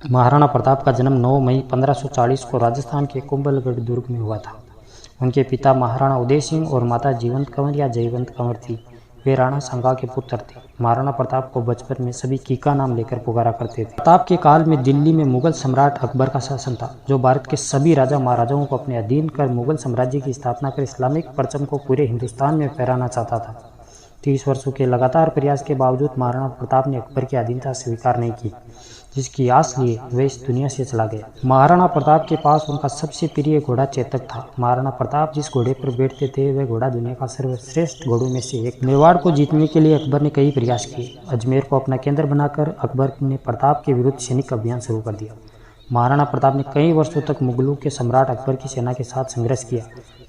महाराणा प्रताप का जन्म 9 मई 1540 को राजस्थान के कुंभलगढ़ दुर्ग में हुआ था। उनके पिता महाराणा उदय सिंह और माता जीवंत कंवर या जयवंत कंवर थी। वे राणा सांगा के पुत्र थे। महाराणा प्रताप को बचपन में सभी कीका नाम लेकर पुकारा करते थे। प्रताप के काल में दिल्ली में मुगल सम्राट अकबर का शासन था, जो भारत के सभी राजा महाराजाओं को अपने अधीन कर मुगल साम्राज्य की स्थापना कर इस्लामिक परचम को पूरे हिंदुस्तान में फहराना चाहता था। 30 वर्षों के लगातार प्रयास के बावजूद महाराणा प्रताप ने अकबर की अधीनता स्वीकार नहीं की, जिसकी आस लिए वह इस दुनिया से चला गया। महाराणा प्रताप के पास उनका सबसे प्रिय घोड़ा चेतक था। महाराणा प्रताप जिस घोड़े पर बैठते थे वह घोड़ा दुनिया का सर्वश्रेष्ठ घोड़ों में से एक। मेवाड़ को जीतने के लिए अकबर ने कई प्रयास किए। अजमेर को अपना केंद्र बनाकर अकबर ने प्रताप के विरुद्ध सैनिक अभियान शुरू कर दिया। महाराणा प्रताप ने कई वर्षों तक मुगलों के सम्राट अकबर की सेना के साथ संघर्ष किया।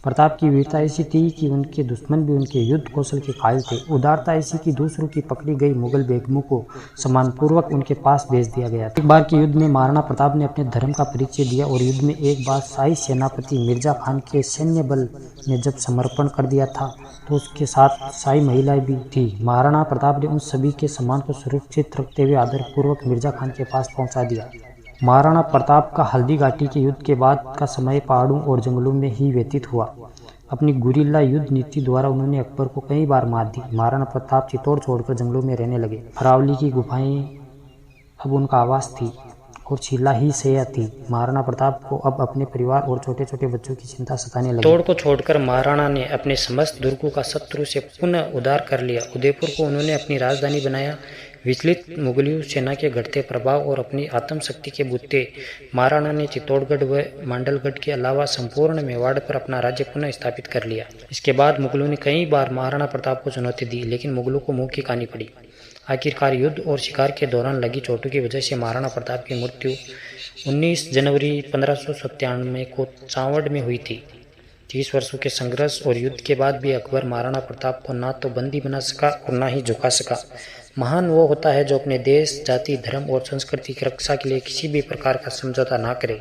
प्रताप की वीरता ऐसी थी कि उनके दुश्मन भी उनके युद्ध कौशल के कायल थे। उदारता ऐसी कि दूसरों की पकड़ी गई मुगल बेगमों को सम्मानपूर्वक उनके पास भेज दिया गया। एक बार के युद्ध में महाराणा प्रताप ने अपने धर्म का परिचय दिया और युद्ध में एक बार शाही सेनापति मिर्जा खान के सैन्य बल ने जब समर्पण कर दिया था तो उसके साथ शाही महिलाएं भी थी। महाराणा प्रताप ने उन सभी के सम्मान को सुरक्षित रखते हुए आदरपूर्वक मिर्जा खान के पास पहुंचा दिया। महाराणा प्रताप का हल्दी घाटी के युद्ध के बाद का समय पहाड़ों और जंगलों में ही व्यतीत हुआ। अपनी गुरिल्ला युद्ध नीति द्वारा उन्होंने अकबर को कई बार मात दी। महाराणा प्रताप चित्तौड़ छोड़कर जंगलों में रहने लगे। अरावली की गुफाएं अब उनका आवास थी और छिला ही सया थी। महाराणा प्रताप को अब अपने परिवार और छोटे छोटे बच्चों की चिंता सताने लगी। चित्तौड़ को छोड़कर महाराणा ने अपने समस्त दुर्गों का शत्रु से पुनः उद्धार कर लिया। उदयपुर को उन्होंने अपनी राजधानी बनाया। विचलित मुगलियों सेना के घटते प्रभाव और अपनी आत्मशक्ति के बुते महाराणा ने चित्तौड़गढ़ व मांडलगढ़ के अलावा संपूर्ण मेवाड़ पर अपना राज्य पुनः स्थापित कर लिया। इसके बाद मुगलों ने कई बार महाराणा प्रताप को चुनौती दी, लेकिन मुगलों को मुंह की खानी पड़ी। आखिरकार युद्ध और शिकार के दौरान लगी चोटों की वजह से महाराणा प्रताप की मृत्यु 19 जनवरी 1597 को चावड़ में हुई थी। 30 वर्षों के संघर्ष और युद्ध के बाद भी अकबर महाराणा प्रताप को ना तो बंदी बना सका और ना ही झुका सका। महान वो होता है जो अपने देश, जाति, धर्म और संस्कृति की रक्षा के लिए किसी भी प्रकार का समझौता ना करे।